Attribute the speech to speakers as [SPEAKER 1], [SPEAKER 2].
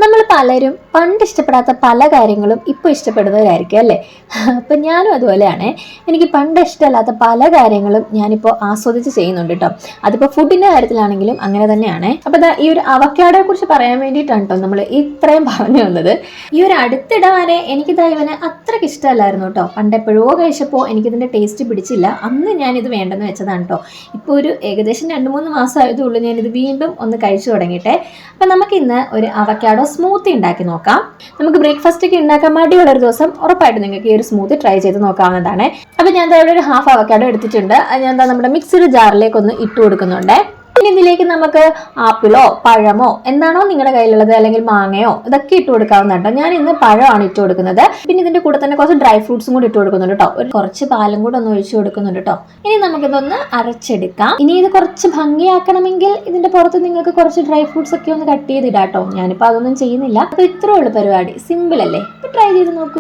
[SPEAKER 1] നമ്മൾ പലരും പണ്ട് ഇഷ്ടപ്പെടാത്ത പല കാര്യങ്ങളും ഇപ്പോൾ ഇഷ്ടപ്പെടുന്നവരായിരിക്കും അല്ലേ? അപ്പം ഞാനും അതുപോലെയാണ്. എനിക്ക് പണ്ട് ഇഷ്ടമല്ലാത്ത പല കാര്യങ്ങളും ഞാനിപ്പോൾ ആസ്വദിച്ച് ചെയ്യുന്നുണ്ട് കേട്ടോ. അതിപ്പോൾ ഫുഡിൻ്റെ കാര്യത്തിലാണെങ്കിലും അങ്ങനെ തന്നെയാണ്. അപ്പോൾ ഈ ഒരു അവക്കാഡോയെ കുറിച്ച് പറയാൻ വേണ്ടിയിട്ടാണ് കേട്ടോ നമ്മൾ ഇത്രയും പറഞ്ഞു വന്നത്. ഈ ഒരു അടുത്തിടെ വരെ എനിക്കിതാ ഇവന് അത്രയ്ക്ക് ഇഷ്ടമല്ലായിരുന്നു കേട്ടോ. പണ്ട് എപ്പോഴോ കഴിച്ചപ്പോൾ എനിക്കിതിൻ്റെ ടേസ്റ്റ് പിടിച്ചില്ല. അന്ന് ഞാനിത് വേണ്ടെന്ന് വെച്ചതാണ് കേട്ടോ. ഇപ്പോൾ ഒരു ഏകദേശം 2-3 മാസം ആയതുള്ളൂ ഞാനിത് വീണ്ടും ഒന്ന് കഴിച്ചു തുടങ്ങിയിട്ടെ. അപ്പം നമുക്കിന്ന് ഒരു അവക്കാഡോ സ്മൂത്തി ഉണ്ടാക്കി നോക്കാം. നമുക്ക് ബ്രേക്ക്ഫാസ്റ്റ് ഒക്കെ ഉണ്ടാക്കാൻ മടിയുള്ള ഒരു ദിവസം ഉറപ്പായിട്ട് നിങ്ങൾക്ക് ഈ ഒരു സ്മൂത്തി ട്രൈ ചെയ്ത് നോക്കാവുന്നതാണ്. അപ്പൊ ഞാൻ ഇവിടെ ഒരു ഹാഫ് അവക്കാഡോ എടുത്തിട്ടുണ്ട്. ഞാൻ നമ്മുടെ മിക്സിയുടെ ജാറിലേക്ക് ഒന്ന് ഇട്ട് കൊടുക്കുന്നുണ്ട്. ഇനി ഇതിലേക്ക് നമുക്ക് ആപ്പിളോ പഴമോ എന്താണോ നിങ്ങളുടെ കയ്യിലുള്ളത്, അല്ലെങ്കിൽ മാങ്ങയോ, ഇതൊക്കെ ഇട്ട് കൊടുക്കാവുന്നതാണ്. ഞാൻ ഇന്ന് പഴമാണ് ഇട്ട് കൊടുക്കുന്നത്. പിന്നെ ഇതിന്റെ കൂടെ തന്നെ കുറച്ച് ഡ്രൈ ഫ്രൂട്ട്സും കൂടി ഇട്ട് കൊടുക്കുന്നുണ്ട് കേട്ടോ. കുറച്ച് പാലും കൂടെ ഒന്ന് ഒഴിച്ചു കൊടുക്കുന്നുണ്ട് കേട്ടോ. ഇനി നമുക്കിതൊന്ന് അരച്ചെടുക്കാം. ഇനി ഇത് കുറച്ച് ഭംഗിയാക്കണമെങ്കിൽ ഇതിന്റെ പുറത്ത് നിങ്ങൾക്ക് കുറച്ച് ഡ്രൈ ഫ്രൂട്ട്സ് ഒക്കെ ഒന്ന് കട്ട് ചെയ്തിടാം കേട്ടോ. ഞാനിപ്പോൾ അതൊന്നും ചെയ്യുന്നില്ല. അപ്പൊ ഇത്രേ ഉള്ളൂ പരിപാടി. സിമ്പിൾ അല്ലേ? ട്രൈ ചെയ്ത് നോക്കൂ.